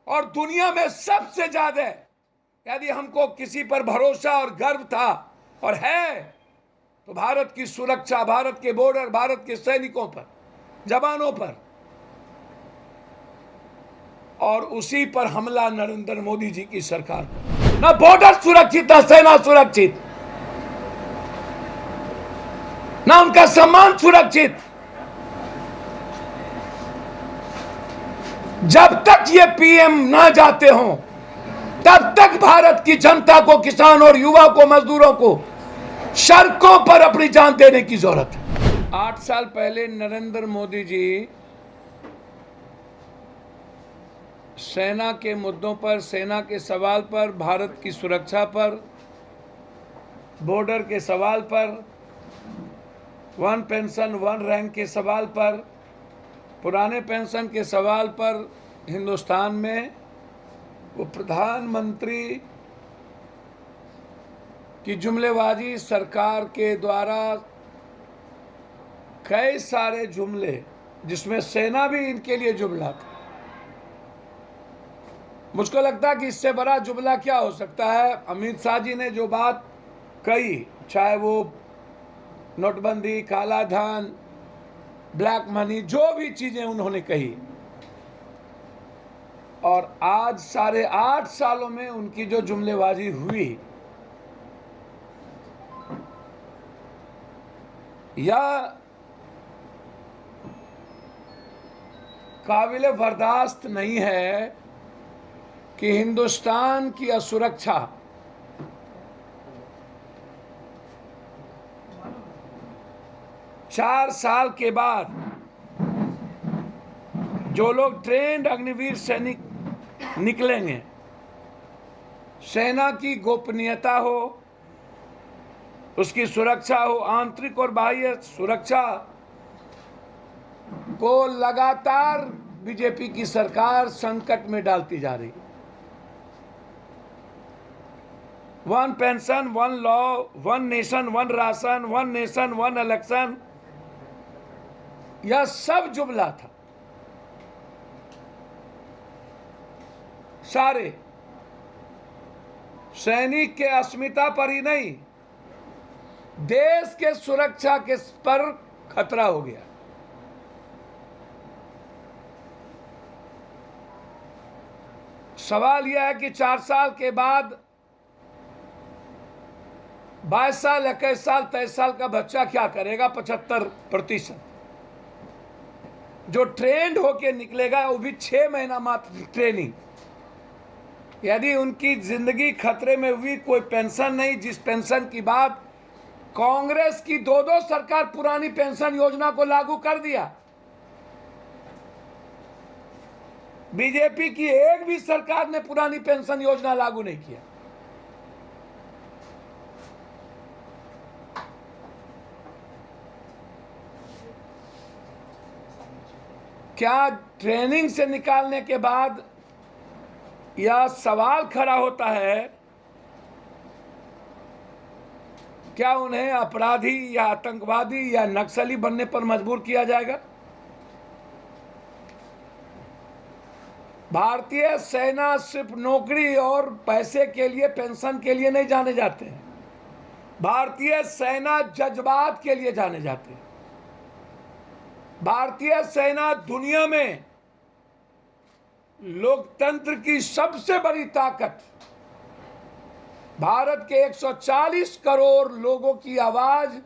और दुनिया में सबसे ज्यादा यदि हमको किसी पर भरोसा और गर्व था और है तो भारत की सुरक्षा, भारत के बॉर्डर, भारत के सैनिकों पर, जवानों पर। और उसी पर हमला नरेंद्र मोदी जी की सरकार पर। ना बॉर्डर सुरक्षित, ना सेना सुरक्षित, ना उनका सम्मान सुरक्षित। जब तक ये पीएम ना जाते हों तब तक भारत की जनता को, किसान और युवा को, मजदूरों को सड़कों पर अपनी जान देने की जरूरत है। 8 साल पहले नरेंद्र मोदी जी सेना के मुद्दों पर, सेना के सवाल पर, भारत की सुरक्षा पर, बॉर्डर के सवाल पर, वन पेंशन वन रैंक के सवाल पर, पुराने पेंशन के सवाल पर हिंदुस्तान में वो प्रधानमंत्री की जुमलेबाजी सरकार के द्वारा कई सारे जुमले, जिसमें सेना भी इनके लिए जुमला था। मुझको लगता है कि इससे बड़ा जुमला क्या हो सकता है। अमित शाह जी ने जो बात कही, चाहे वो नोटबंदी, काला धन, ब्लैक मनी, जो भी चीजें उन्होंने कही, और आज 8.5 सालों में उनकी जो जुमलेबाजी हुई, यह काबिले बर्दाश्त नहीं है कि हिंदुस्तान की असुरक्षा चार साल के बाद जो लोग ट्रेंड अग्निवीर सैनिक निकलेंगे, सेना की गोपनीयता हो, उसकी सुरक्षा हो, आंतरिक और बाह्य सुरक्षा को लगातार बीजेपी की सरकार संकट में डालती जा रही है। One pension, one law, one nation one ration, one nation one election, यह सब जुमला था। सारे सैनिक के अस्मिता पर ही नहीं, देश के सुरक्षा के पर खतरा हो गया। सवाल यह है कि 4 साल के बाद 22 साल, 21 साल, 23 साल का बच्चा क्या करेगा? 75% जो ट्रेंड होके निकलेगा वो भी 6 महीना मात्र ट्रेनिंग। यदि उनकी जिंदगी खतरे में हुई, कोई पेंशन नहीं, जिस पेंशन की बात कांग्रेस की 2 सरकार पुरानी पेंशन योजना को लागू कर दिया, बीजेपी की एक भी सरकार ने पुरानी पेंशन योजना लागू नहीं किया। क्या ट्रेनिंग से निकालने के बाद यह सवाल खड़ा होता है, क्या उन्हें अपराधी या आतंकवादी या नक्सली बनने पर मजबूर किया जाएगा? भारतीय सेना सिर्फ नौकरी और पैसे के लिए, पेंशन के लिए नहीं जाने जाते हैं। भारतीय सेना जज्बात के लिए जाने जाते हैं। भारतीय सेना दुनिया में लोकतंत्र की सबसे बड़ी ताकत, भारत के 140 करोड़ लोगों की आवाज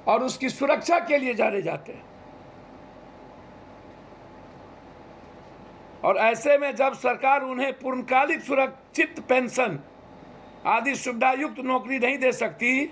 और उसकी सुरक्षा के लिए जाने जाते हैं। और ऐसे में जब सरकार उन्हें पूर्णकालिक सुरक्षित पेंशन आदि सुविधायुक्त नौकरी नहीं दे सकती,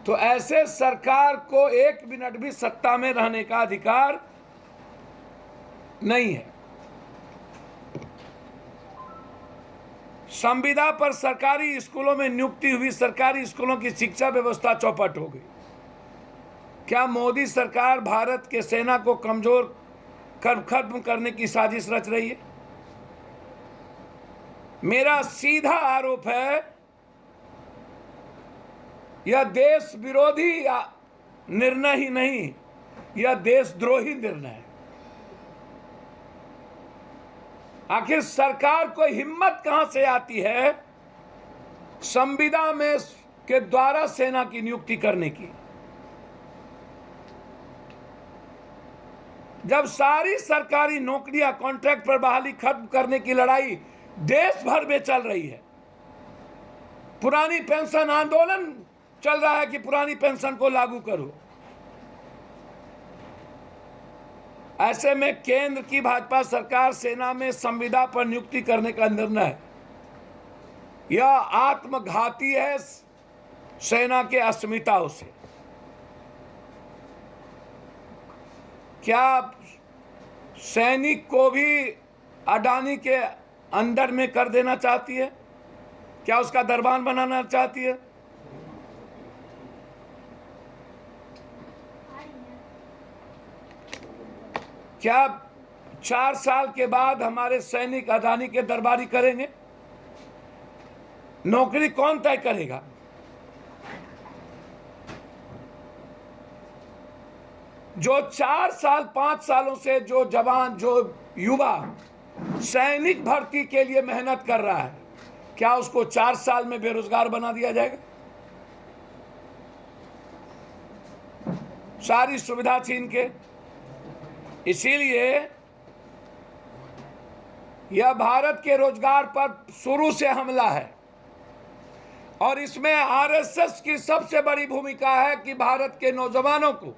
तो ऐसे सरकार को 1 मिनट भी सत्ता में रहने का अधिकार नहीं है। संविदा पर सरकारी स्कूलों में नियुक्ति हुई, सरकारी स्कूलों की शिक्षा व्यवस्था चौपट हो गई। क्या मोदी सरकार भारत के सेना को कमजोर कर खत्म करने की साजिश रच रही है? मेरा सीधा आरोप है, यह देश विरोधी निर्णय ही नहीं, यह देशद्रोही निर्णय है। आखिर सरकार को हिम्मत कहां से आती है संविदा में के द्वारा सेना की नियुक्ति करने की, जब सारी सरकारी नौकरियां कॉन्ट्रैक्ट पर बहाली खत्म करने की लड़ाई देश भर में चल रही है। पुरानी पेंशन आंदोलन चल रहा है कि पुरानी पेंशन को लागू करो। ऐसे में केंद्र की भाजपा सरकार सेना में संविदा पर नियुक्ति करने का निर्णय यह आत्मघाती है सेना के अस्मिताओं से। क्या सैनिक को भी अडानी के अंडर में कर देना चाहती है? क्या उसका दरबान बनाना चाहती है? क्या 4 साल के बाद हमारे सैनिक अडानी के दरबारी करेंगे? नौकरी कौन तय करेगा? जो 4 साल 5 सालों से जो जवान जो युवा सैनिक भर्ती के लिए मेहनत कर रहा है, क्या उसको 4 साल में बेरोजगार बना दिया जाएगा? सारी सुविधा छीन के। इसीलिए यह भारत के रोजगार पर शुरू से हमला है और इसमें आरएसएस की सबसे बड़ी भूमिका है कि भारत के नौजवानों को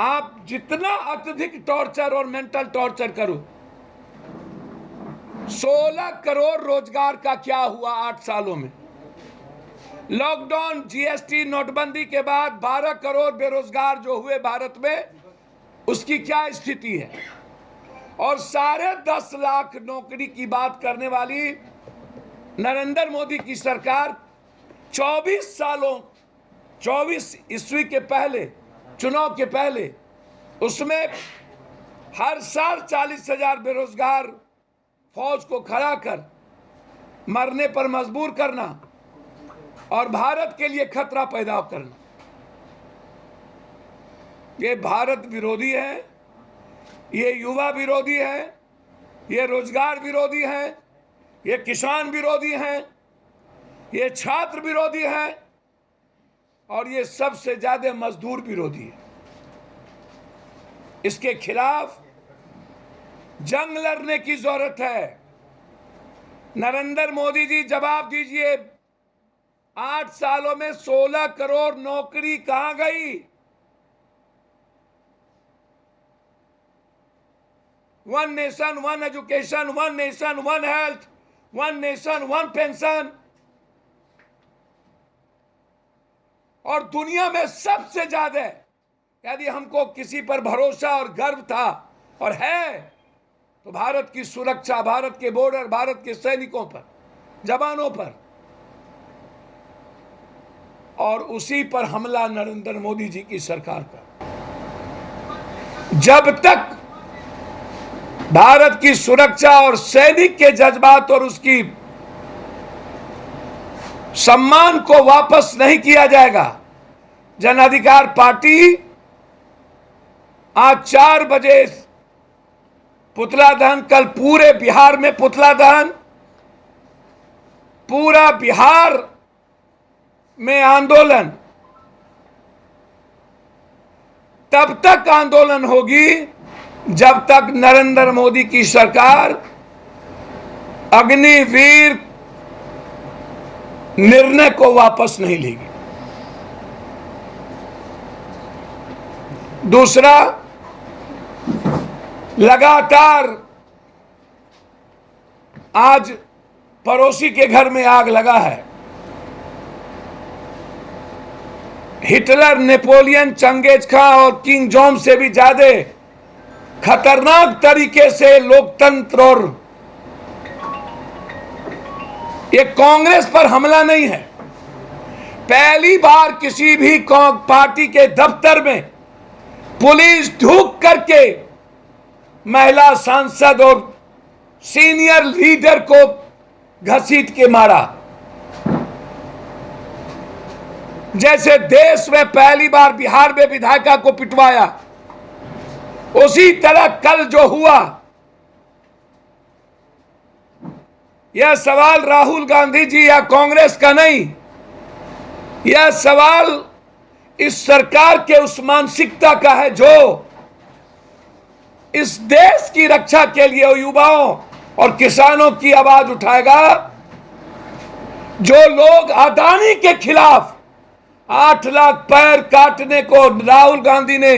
आप जितना अत्यधिक टॉर्चर और मेंटल टॉर्चर करो। 16 करोड़ रोजगार का क्या हुआ 8 सालों में? लॉकडाउन, जीएसटी, नोटबंदी के बाद 12 करोड़ बेरोजगार जो हुए भारत में, उसकी क्या स्थिति है? और 10.5 लाख नौकरी की बात करने वाली नरेंद्र मोदी की सरकार 24 ईस्वी के पहले, चुनाव के पहले, उसमें हर साल 40,000 बेरोजगार फौज को खड़ा कर मरने पर मजबूर करना और भारत के लिए खतरा पैदा करना। ये भारत विरोधी है, ये युवा विरोधी है, ये रोजगार विरोधी है, ये किसान विरोधी हैं, ये छात्र विरोधी हैं और ये सबसे ज्यादा मजदूर विरोधी है। इसके खिलाफ जंग लड़ने की जरूरत है। नरेंद्र मोदी जी जवाब दीजिए, 8 सालों में 16 करोड़ नौकरी कहां गई? One nation one education, one nation one health, one nation one pension. और दुनिया में सबसे ज्यादा यदि हमको किसी पर भरोसा और गर्व था और है तो भारत की सुरक्षा, भारत के बॉर्डर, भारत के सैनिकों पर, जवानों पर। और उसी पर हमला नरेंद्र मोदी जी की सरकार का। जब तक भारत की सुरक्षा और सैनिक के जज्बात और उसकी सम्मान को वापस नहीं किया जाएगा, जन अधिकार पार्टी आज 4 बजे पुतला दहन, कल पूरे बिहार में पुतला दहन, पूरा बिहार में आंदोलन। तब तक आंदोलन होगी जब तक नरेंद्र मोदी की सरकार अग्निवीर निर्णय को वापस नहीं लेगी। दूसरा, लगातार आज पड़ोसी के घर में आग लगा है। हिटलर, नेपोलियन, चंगेज खां और किंग जॉन से भी ज्यादा खतरनाक तरीके से लोकतंत्र और ये कांग्रेस पर हमला नहीं है। पहली बार किसी भी पार्टी के दफ्तर में पुलिस ढूक करके महिला सांसद और सीनियर लीडर को घसीट के मारा। जैसे देश में पहली बार बिहार में विधायिका को पिटवाया, उसी तरह कल जो हुआ, यह सवाल राहुल गांधी जी या कांग्रेस का नहीं, यह सवाल इस सरकार के उस मानसिकता का है जो इस देश की रक्षा के लिए युवाओं और किसानों की आवाज उठाएगा। जो लोग अदानी के खिलाफ 8 लाख पैर काटने को राहुल गांधी ने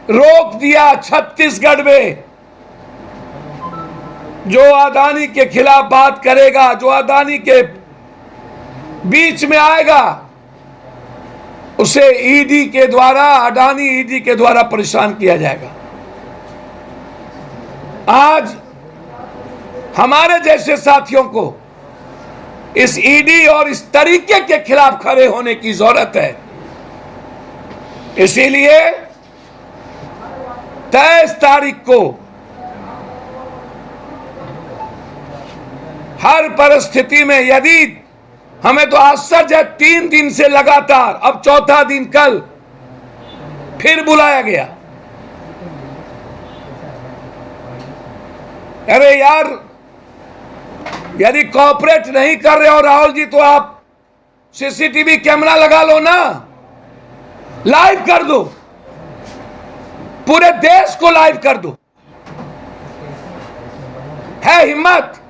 रोक दिया छत्तीसगढ़ में, जो अदानी के खिलाफ बात करेगा, जो अदानी के बीच में आएगा, उसे ईडी के द्वारा, अडानी ईडी के द्वारा परेशान किया जाएगा। आज हमारे जैसे साथियों को इस ईडी और इस तरीके के खिलाफ खड़े होने की जरूरत है। इसीलिए 23 तारीख को हर परिस्थिति में, यदि हमें तो आश्चर्य है, 3 दिन से लगातार, अब चौथा दिन कल फिर बुलाया गया। अरे यार, यदि कॉपरेट नहीं कर रहे हो राहुल जी, तो आप सीसीटीवी कैमरा लगा लो ना, लाइव कर दो, पूरे देश को लाइव कर दो। है हिम्मत?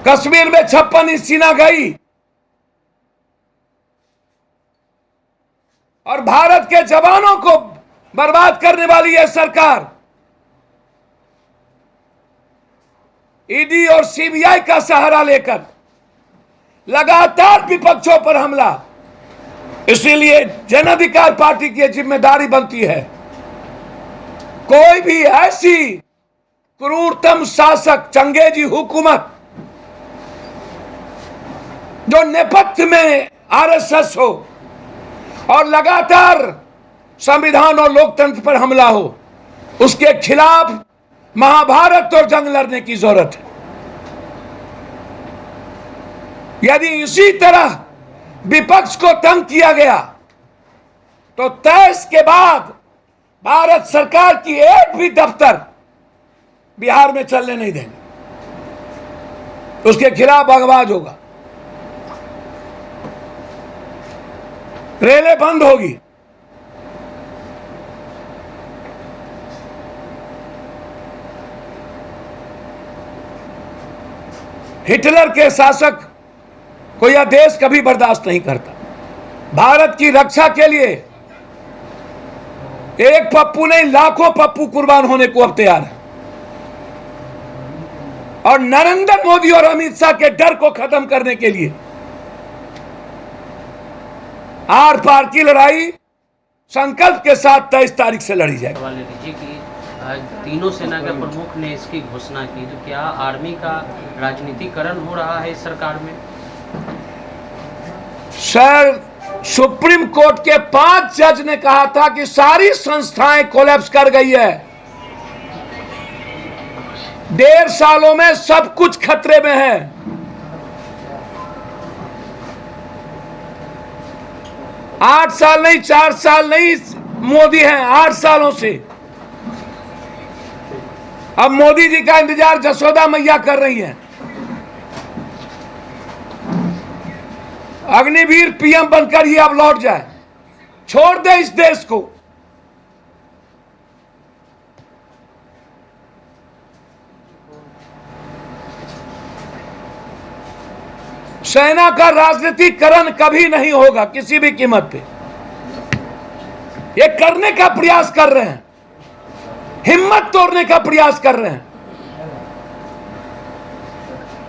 कश्मीर में 56 इंच सेना गई और भारत के जवानों को बर्बाद करने वाली है सरकार। ईडी और सीबीआई का सहारा लेकर लगातार विपक्षों पर हमला। इसीलिए जन अधिकार पार्टी की जिम्मेदारी बनती है, कोई भी ऐसी क्रूरतम शासक, चंगेजी हुकूमत जो नेपथ्य में आरएसएस हो और लगातार संविधान और लोकतंत्र पर हमला हो, उसके खिलाफ महाभारत और जंग लड़ने की जरूरत है। यदि इसी तरह विपक्ष को तंग किया गया तो 23 के बाद भारत सरकार की एक भी दफ्तर बिहार में चलने नहीं देंगे, उसके खिलाफ आवाज होगा, रेलें बंद होगी। हिटलर के शासक को यह देश कभी बर्दाश्त नहीं करता। भारत की रक्षा के लिए एक पप्पू नहीं, लाखों पप्पू कुर्बान होने को अब तैयार है। और नरेंद्र मोदी और अमित शाह के डर को खत्म करने के लिए आर पार की लड़ाई संकल्प के साथ 23 तारीख से लड़ी जाएगी। तीनों सेना के प्रमुख ने इसकी घोषणा की, तो क्या आर्मी का राजनीतिकरण हो रहा है इस सरकार में? सर, सुप्रीम कोर्ट के 5 जज ने कहा था कि सारी संस्थाएं कोलैप्स कर गई है। 1.5 सालों में सब कुछ खतरे में है। आठ साल नहीं, 4 साल नहीं मोदी हैं, 8 सालों से। अब मोदी जी का इंतजार जसोदा मैया कर रही हैं। अग्निवीर पीएम बनकर ही अब लौट जाए, छोड़ दे इस देश को। सेना का राजनीतिकरण कभी नहीं होगा किसी भी कीमत पे। ये करने का प्रयास कर रहे हैं, हिम्मत तोड़ने का प्रयास कर रहे हैं।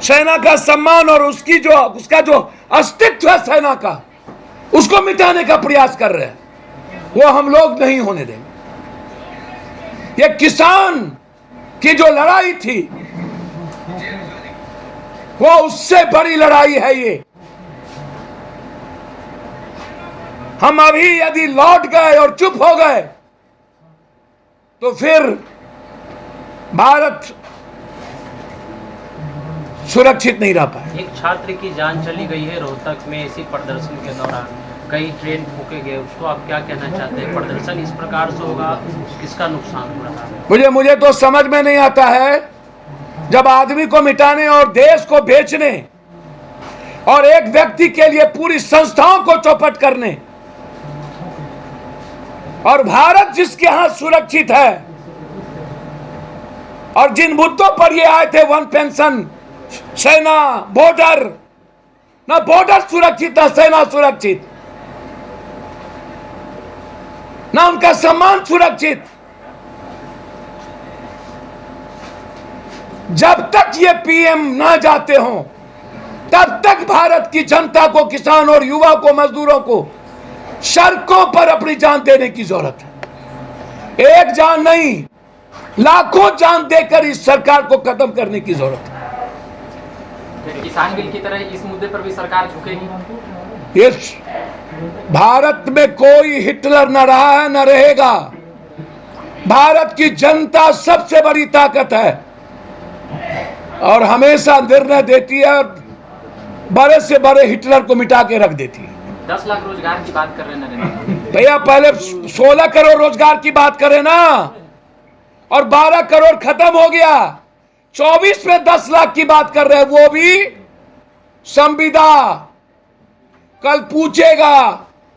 सेना का सम्मान और उसका जो अस्तित्व है सेना का, उसको मिटाने का प्रयास कर रहे हैं। वो हम लोग नहीं होने देंगे। ये किसान की जो लड़ाई थी, वो उससे बड़ी लड़ाई है ये। हम अभी यदि लौट गए और चुप हो गए तो फिर भारत सुरक्षित नहीं रह पाए। एक छात्र की जान चली गई है रोहतक में इसी प्रदर्शन के दौरान। कई ट्रेन फूके गए, उसको आप क्या कहना चाहते हैं? प्रदर्शन इस प्रकार से होगा, किसका नुकसान हो रहा है? मुझे तो समझ में नहीं आता है, जब आदमी को मिटाने और देश को बेचने और एक व्यक्ति के लिए पूरी संस्थाओं को चौपट करने, और भारत जिसके हाथ सुरक्षित है, और जिन मुद्दों पर ये आए थे, वन पेंशन, सेना, बॉर्डर, ना बॉर्डर सुरक्षित ना सेना सुरक्षित, ना उनका सम्मान सुरक्षित। जब तक ये पीएम ना जाते हों तब तक भारत की जनता को, किसान और युवा को, मजदूरों को सड़कों पर अपनी जान देने की जरूरत है। एक जान नहीं, लाखों जान देकर इस सरकार को खत्म करने की जरूरत है। किसान बिल की तरह इस मुद्दे पर भी सरकार झुकेगी? इस भारत में कोई हिटलर न रहा है न रहेगा। भारत की जनता सबसे बड़ी ताकत है और हमेशा निर्णय देती है और बड़े से बड़े हिटलर को मिटा के रख देती है। 10 लाख रोजगार की बात कर रहे हैं नरेंद्र मोदी भैया, पहले 16 करोड़ रोजगार की बात करें ना, और 12 करोड़ खत्म हो गया। 24 में 10 लाख की बात कर रहे हैं, वो भी संविदा। कल पूछेगा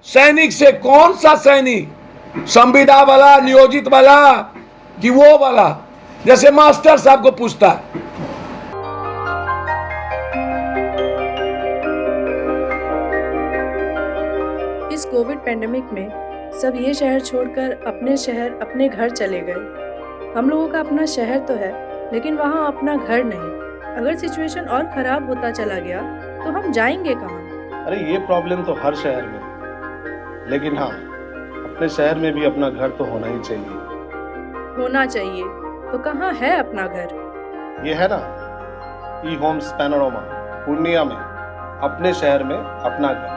सैनिक से, कौन सा सैनिक, संविदा वाला, नियोजित वाला कि वो वाला, जैसे मास्टर साहब को पूछता है। इस कोविड पेंडेमिक में सब ये शहर छोड़कर अपने शहर, अपने घर चले गए। हम लोगों का अपना शहर तो है, लेकिन वहाँ अपना घर नहीं। अगर सिचुएशन और ख़राब होता चला गया तो हम जाएंगे कहाँ? अरे ये प्रॉब्लम तो हर शहर में है, लेकिन हाँ, अपने शहर में भी अपना घर तो होना ही चाहिए। होना चाहिए तो कहाँ है अपना घर? ये है ना, ई होम्स पैनोरामा, पूर्णिया में, अपने शहर में अपना घर।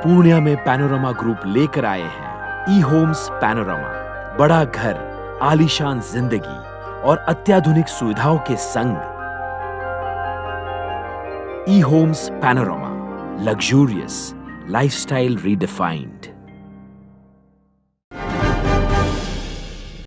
पूर्णिया में पैनोरामा ग्रुप लेकर आए हैं ई होम्स पैनोरामा। बड़ा घर, आलीशान जिंदगी और अत्याधुनिक सुविधाओं के संग। E Homes Panorama, luxurious lifestyle redefined.